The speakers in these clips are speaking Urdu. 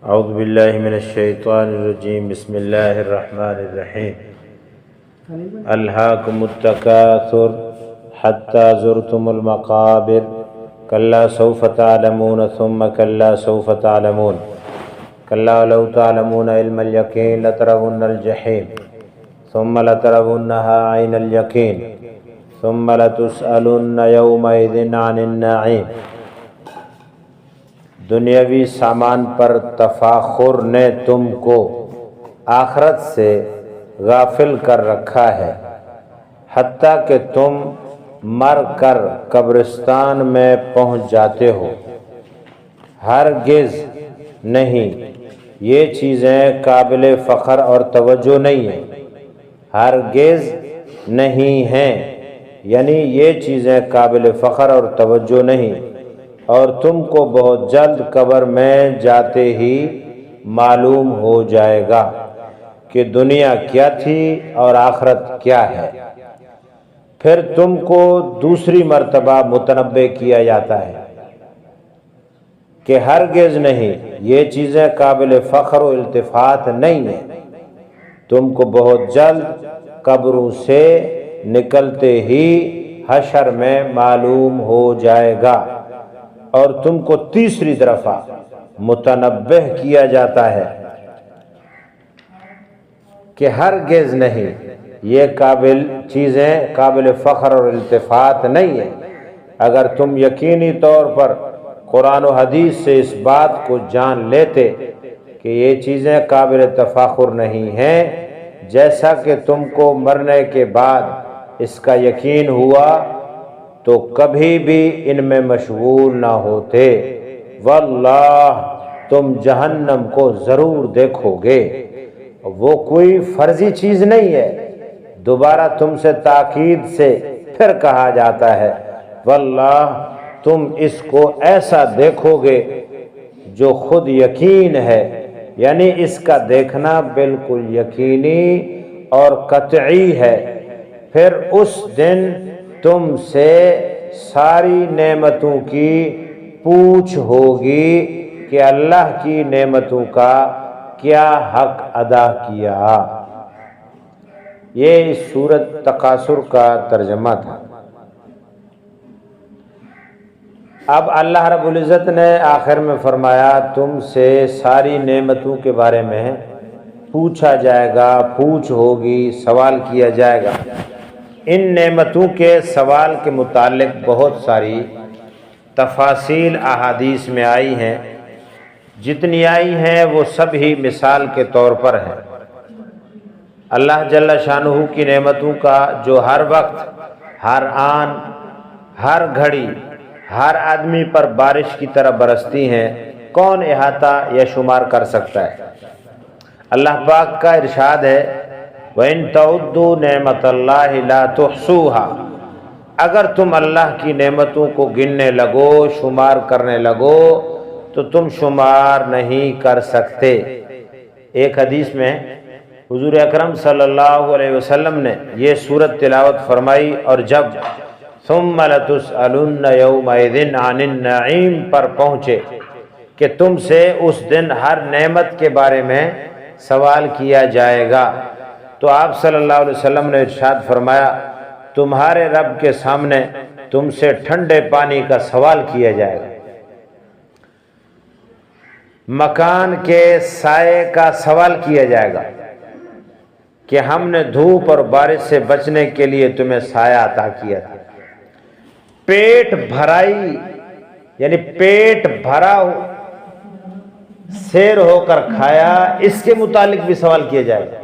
اعوذ باللہ من الشیطان الرجیم بسم اللہ الرحمن الرحیم الہاکم التکاثر حتی زرتم المقابر کلا سوف تعلمون ثم کلا سوف تعلمون کلا لو تعلمون علم الیقین لترون الجحیم ثم لترونها عین الیقین ثم لتسألن یومئذ عن النعیم۔ دنیاوی سامان پر تفاخر نے تم کو آخرت سے غافل کر رکھا ہے، حتیٰ کہ تم مر کر قبرستان میں پہنچ جاتے ہو۔ ہرگز نہیں، یہ چیزیں قابل فخر اور توجہ نہیں ہیں، ہرگز نہیں ہیں، یعنی یہ چیزیں قابل فخر اور توجہ نہیں، اور تم کو بہت جلد قبر میں جاتے ہی معلوم ہو جائے گا کہ دنیا کیا تھی اور آخرت کیا ہے۔ پھر تم کو دوسری مرتبہ متنبہ کیا جاتا ہے کہ ہرگز نہیں، یہ چیزیں قابل فخر و التفات نہیں ہیں، تم کو بہت جلد قبروں سے نکلتے ہی حشر میں معلوم ہو جائے گا، اور تم کو تیسری دفعہ متنبہ کیا جاتا ہے کہ ہرگز نہیں، یہ چیزیں قابل فخر اور التفات نہیں ہیں۔ اگر تم یقینی طور پر قرآن و حدیث سے اس بات کو جان لیتے کہ یہ چیزیں قابل تفاخر نہیں ہیں، جیسا کہ تم کو مرنے کے بعد اس کا یقین ہوا، تو کبھی بھی ان میں مشغول نہ ہوتے۔ واللہ تم جہنم کو ضرور دیکھو گے، وہ کوئی فرضی چیز نہیں ہے۔ دوبارہ تم سے تاکید سے پھر کہا جاتا ہے، واللہ تم اس کو ایسا دیکھو گے جو خود یقین ہے، یعنی اس کا دیکھنا بالکل یقینی اور قطعی ہے۔ پھر اس دن تم سے ساری نعمتوں کی پوچھ ہوگی کہ اللہ کی نعمتوں کا کیا حق ادا کیا۔ یہ اس سورۃ تکاثر کا ترجمہ تھا۔ اب اللہ رب العزت نے آخر میں فرمایا، تم سے ساری نعمتوں کے بارے میں پوچھا جائے گا، پوچھ ہوگی، سوال کیا جائے گا۔ ان نعمتوں کے سوال کے متعلق بہت ساری تفاصیل احادیث میں آئی ہیں، جتنی آئی ہیں وہ سب ہی مثال کے طور پر ہیں۔ اللہ جل شانہ کی نعمتوں کا جو ہر وقت، ہر آن، ہر گھڑی، ہر آدمی پر بارش کی طرح برستی ہیں، کون احاطہ یا شمار کر سکتا ہے؟ اللہ پاک کا ارشاد ہے، وَإِن تَعُدُّوا نِعْمَةَ اللَّهِ لَا تُحْصُوهَا، اگر تم اللہ کی نعمتوں کو گننے لگو، شمار کرنے لگو، تو تم شمار نہیں کر سکتے۔ ایک حدیث میں حضور اکرم صلی اللہ علیہ وسلم نے یہ سورت تلاوت فرمائی، اور جب ثُمَّ لَتُسْأَلُنَّ يَوْمَئِذٍ عَنِ النَّعِيمِ پر پہنچے کہ تم سے اس دن ہر نعمت کے بارے میں سوال کیا جائے گا، تو آپ صلی اللہ علیہ وسلم نے ارشاد فرمایا، تمہارے رب کے سامنے تم سے ٹھنڈے پانی کا سوال کیا جائے گا، مکان کے سائے کا سوال کیا جائے گا کہ ہم نے دھوپ اور بارش سے بچنے کے لیے تمہیں سایہ عطا کیا تھا۔ پیٹ بھرائی یعنی پیٹ بھرا سیر ہو کر کھایا، اس کے متعلق بھی سوال کیا جائے گا۔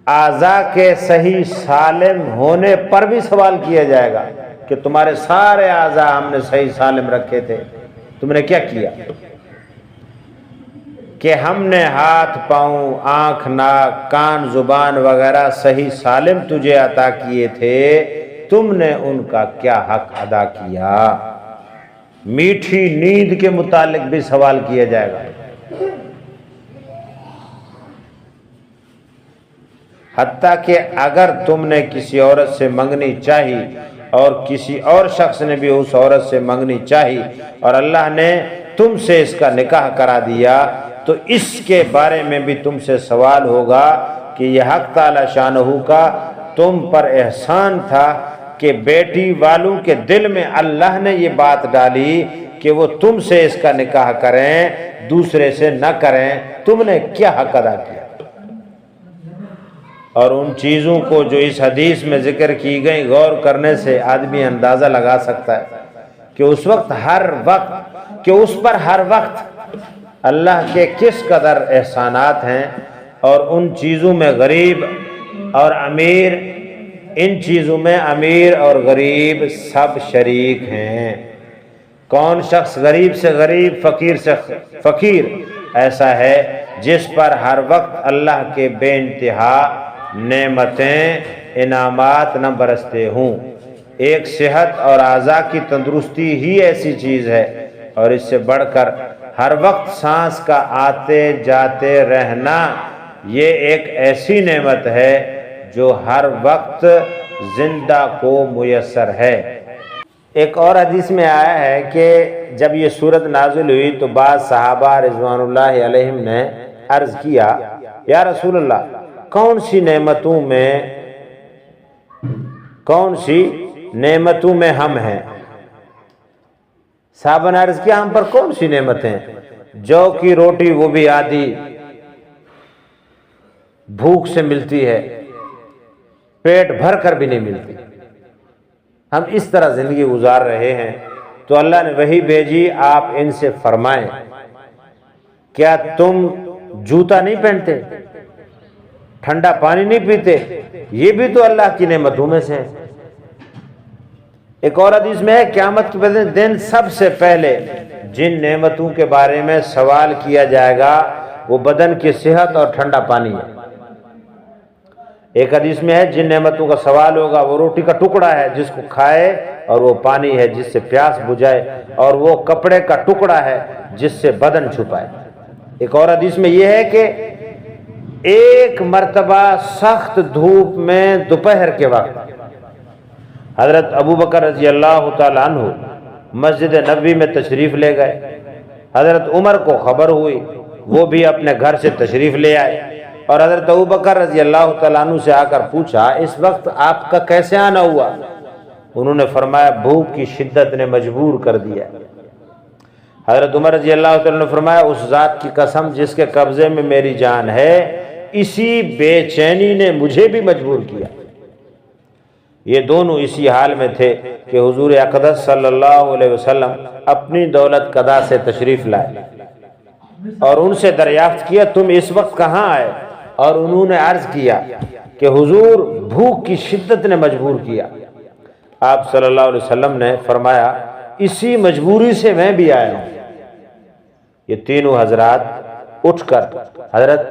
اعضاء کے صحیح سالم ہونے پر بھی سوال کیا جائے گا کہ تمہارے سارے اعضاء ہم نے صحیح سالم رکھے تھے، تم نے کیا کیا؟ کہ ہم نے ہاتھ، پاؤں، آنکھ، ناک، کان، زبان وغیرہ صحیح سالم تجھے عطا کیے تھے، تم نے ان کا کیا حق ادا کیا؟ میٹھی نیند کے متعلق بھی سوال کیا جائے گا۔ حتیٰ کہ اگر تم نے کسی عورت سے منگنی چاہی اور کسی اور شخص نے بھی اس عورت سے منگنی چاہی اور اللہ نے تم سے اس کا نکاح کرا دیا تو اس کے بارے میں بھی تم سے سوال ہوگا کہ یہ حق تعالی شانہ کا تم پر احسان تھا کہ بیٹی والوں کے دل میں اللہ نے یہ بات ڈالی کہ وہ تم سے اس کا نکاح کریں، دوسرے سے نہ کریں، تم نے کیا حق ادا کیا؟ اور ان چیزوں کو جو اس حدیث میں ذکر کی گئی غور کرنے سے آدمی اندازہ لگا سکتا ہے کہ اس پر ہر وقت اللہ کے کس قدر احسانات ہیں، اور ان چیزوں میں غریب اور امیر، ان چیزوں میں امیر اور غریب سب شریک ہیں۔ کون شخص غریب سے غریب، فقیر سے فقیر ایسا ہے جس پر ہر وقت اللہ کے بے انتہا نعمتیں انعامات نہ برستے ہوں۔ ایک صحت اور اعضاء کی تندرستی ہی ایسی چیز ہے، اور اس سے بڑھ کر ہر وقت سانس کا آتے جاتے رہنا یہ ایک ایسی نعمت ہے جو ہر وقت زندہ کو میسر ہے۔ ایک اور حدیث میں آیا ہے کہ جب یہ صورت نازل ہوئی تو بعض صحابہ رضوان اللہ علیہم نے عرض کیا، یا رسول اللہ کون سی نعمتوں میں ہم ہیں؟ صحابہ نے عرض کیا ہم پر کون سی نعمتیں؟ جو کی روٹی وہ بھی آدھی بھوک سے ملتی ہے، پیٹ بھر کر بھی نہیں ملتی، ہم اس طرح زندگی گزار رہے ہیں۔ تو اللہ نے وحی بھیجی، آپ ان سے فرمائیں کیا تم جوتا نہیں پہنتے، ٹھنڈا پانی نہیں پیتے؟ یہ بھی تو اللہ کی نعمتوں میں سے ہے۔ ایک اور حدیث میں ہے قیامت کے دن سب سے پہلے جن نعمتوں کے بارے میں سوال کیا جائے گا وہ بدن کی صحت اور ٹھنڈا پانی ہے۔ ایک حدیث میں ہے جن نعمتوں کا سوال ہوگا وہ روٹی کا ٹکڑا ہے جس کو کھائے، اور وہ پانی ہے جس سے پیاس بجھائے، اور وہ کپڑے کا ٹکڑا ہے جس سے بدن چھپائے۔ ایک اور حدیث میں یہ ہے کہ ایک مرتبہ سخت دھوپ میں دوپہر کے وقت حضرت ابو بکر رضی اللہ تعالیٰ عنہ مسجد نبوی میں تشریف لے گئے۔ حضرت عمر کو خبر ہوئی، وہ بھی اپنے گھر سے تشریف لے آئے، اور حضرت ابو بکر رضی اللہ تعالیٰ عنہ سے آ کر پوچھا اس وقت آپ کا کیسے آنا ہوا؟ انہوں نے فرمایا بھوک کی شدت نے مجبور کر دیا۔ حضرت عمر رضی اللہ تعالیٰ عنہ نے فرمایا اس ذات کی قسم جس کے قبضے میں میری جان ہے، اسی بے چینی نے مجھے بھی مجبور کیا۔ یہ دونوں اسی حال میں تھے کہ حضور اقدس صلی اللہ علیہ وسلم اپنی دولت قضا سے تشریف لائے اور ان سے دریافت کیا تم اس وقت کہاں آئے؟ اور انہوں نے عرض کیا کہ حضور بھوک کی شدت نے مجبور کیا۔ آپ صلی اللہ علیہ وسلم نے فرمایا اسی مجبوری سے میں بھی آیا ہوں۔ یہ تینوں حضرات اٹھ کر حضرت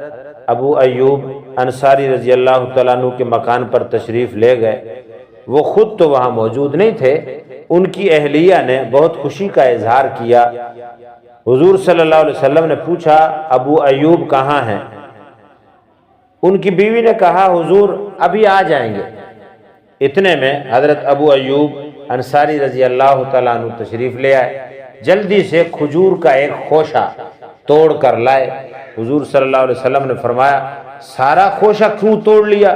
ابو ایوب انصاری رضی اللہ تعالیٰ عنہ کے مکان پر تشریف لے گئے۔ وہ خود تو وہاں موجود نہیں تھے، ان کی اہلیہ نے بہت خوشی کا اظہار کیا۔ حضور صلی اللہ علیہ وسلم نے پوچھا ابو ایوب کہاں ہیں؟ ان کی بیوی نے کہا حضور ابھی آ جائیں گے۔ اتنے میں حضرت ابو ایوب انصاری رضی اللہ تعالیٰ عنہ تشریف لے آئے، جلدی سے کھجور کا ایک خوشہ توڑ کر لائے۔ حضور صلی اللہ علیہ وسلم نے فرمایا سارا خوشہ کیوں توڑ لیا؟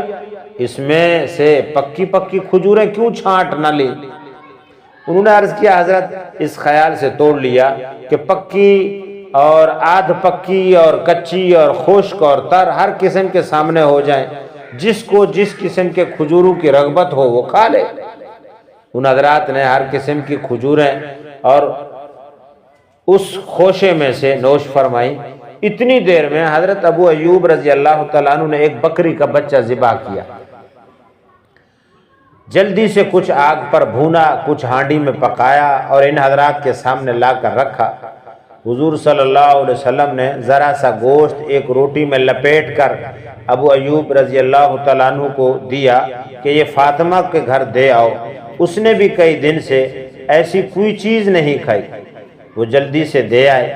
اس میں سے پکی پکی کھجوریں کیوں چھانٹ نہ لی؟ انہوں نے عرض کیا حضرت اس خیال سے توڑ لیا کہ پکی اور آدھ پکی اور کچی اور خشک اور تر ہر قسم کے سامنے ہو جائیں، جس کو جس قسم کے کھجوروں کی رغبت ہو وہ کھا لے۔ ان حضرات نے ہر قسم کی کھجوریں اور اس خوشے میں سے نوش فرمائی۔ اتنی دیر میں حضرت ابو ایوب رضی اللہ تعالیٰ عنہ نے ایک بکری کا بچہ ذبح کیا، جلدی سے کچھ آگ پر بھونا، کچھ ہانڈی میں پکایا اور ان حضرات کے سامنے لا کر رکھا۔ حضور صلی اللہ علیہ وسلم نے ذرا سا گوشت ایک روٹی میں لپیٹ کر ابو ایوب رضی اللہ تعالیٰ عنہ کو دیا کہ یہ فاطمہ کے گھر دے آؤ، اس نے بھی کئی دن سے ایسی کوئی چیز نہیں کھائی۔ وہ جلدی سے دے آئے،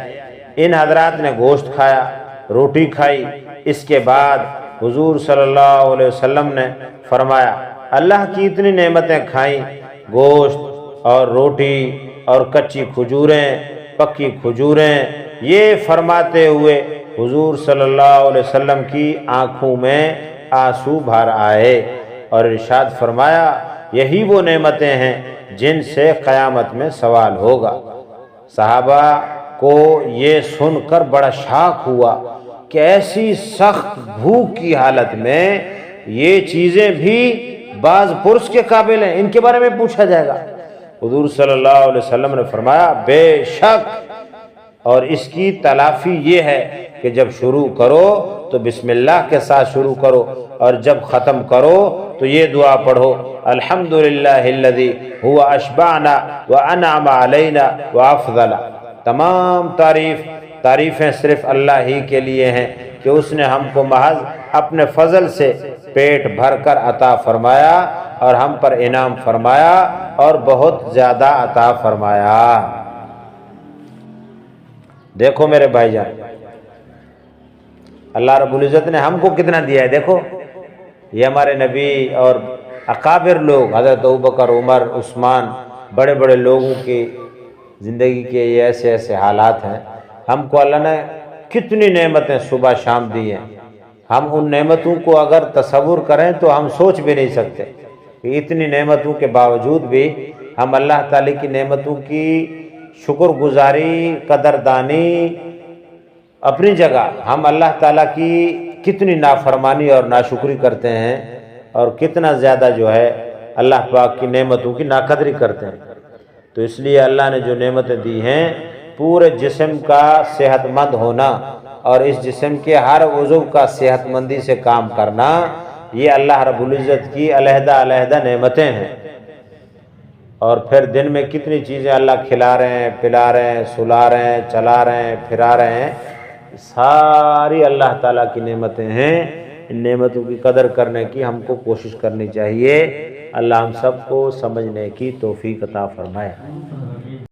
ان حضرات نے گوشت کھایا، روٹی کھائی۔ اس کے بعد حضور صلی اللہ علیہ وسلم نے فرمایا اللہ کی اتنی نعمتیں کھائیں، گوشت اور روٹی اور کچی کھجوریں پکی کھجوریں، یہ فرماتے ہوئے حضور صلی اللہ علیہ وسلم کی آنکھوں میں آنسو بھر آئے اور ارشاد فرمایا یہی وہ نعمتیں ہیں جن سے قیامت میں سوال ہوگا۔ صحابہ کو یہ سن کر بڑا شاک ہوا کہ ایسی سخت بھوک کی حالت میں یہ چیزیں بھی بعض پرس کے قابل ہیں، ان کے بارے میں پوچھا جائے گا۔ حضور صلی اللہ علیہ وسلم نے فرمایا بے شک، اور اس کی تلافی یہ ہے کہ جب شروع کرو تو بسم اللہ کے ساتھ شروع کرو، اور جب ختم کرو تو یہ دعا پڑھو الحمدللہ الذی هو اشبعنا وانعم علینا وافضل۔ تمام تعریفیں صرف اللہ ہی کے لیے ہیں کہ اس نے ہم کو محض اپنے فضل سے پیٹ بھر کر عطا فرمایا اور ہم پر انعام فرمایا اور بہت زیادہ عطا فرمایا۔ دیکھو میرے بھائی جان، اللہ رب العزت نے ہم کو کتنا دیا ہے۔ دیکھو یہ ہمارے نبی اور اکابر لوگ، حضرت ابوبکر، عمر، عثمان، بڑے بڑے لوگوں کی زندگی کے یہ ایسے ایسے حالات ہیں۔ ہم کو اللہ نے کتنی نعمتیں صبح شام دی ہیں، ہم ان نعمتوں کو اگر تصور کریں تو ہم سوچ بھی نہیں سکتے کہ اتنی نعمتوں کے باوجود بھی ہم اللہ تعالی کی نعمتوں کی شکر گزاری، قدردانی اپنی جگہ، ہم اللہ تعالیٰ کی کتنی نافرمانی اور ناشکری کرتے ہیں اور کتنا زیادہ جو ہے اللہ پاک کی نعمتوں کی ناقدری کرتے ہیں۔ تو اس لیے اللہ نے جو نعمتیں دی ہیں، پورے جسم کا صحت مند ہونا اور اس جسم کے ہر عضو کا صحت مندی سے کام کرنا، یہ اللہ رب العزت کی علیحدہ علیحدہ نعمتیں ہیں۔ اور پھر دن میں کتنی چیزیں اللہ کھلا رہے ہیں، پلا رہے ہیں، سلا رہے ہیں، چلا رہے ہیں، پھرا رہے ہیں، ساری اللہ تعالیٰ کی نعمتیں ہیں۔ ان نعمتوں کی قدر کرنے کی ہم کو کوشش کرنی چاہیے۔ اللہ ہم سب کو سمجھنے کی توفیق عطا فرمائے۔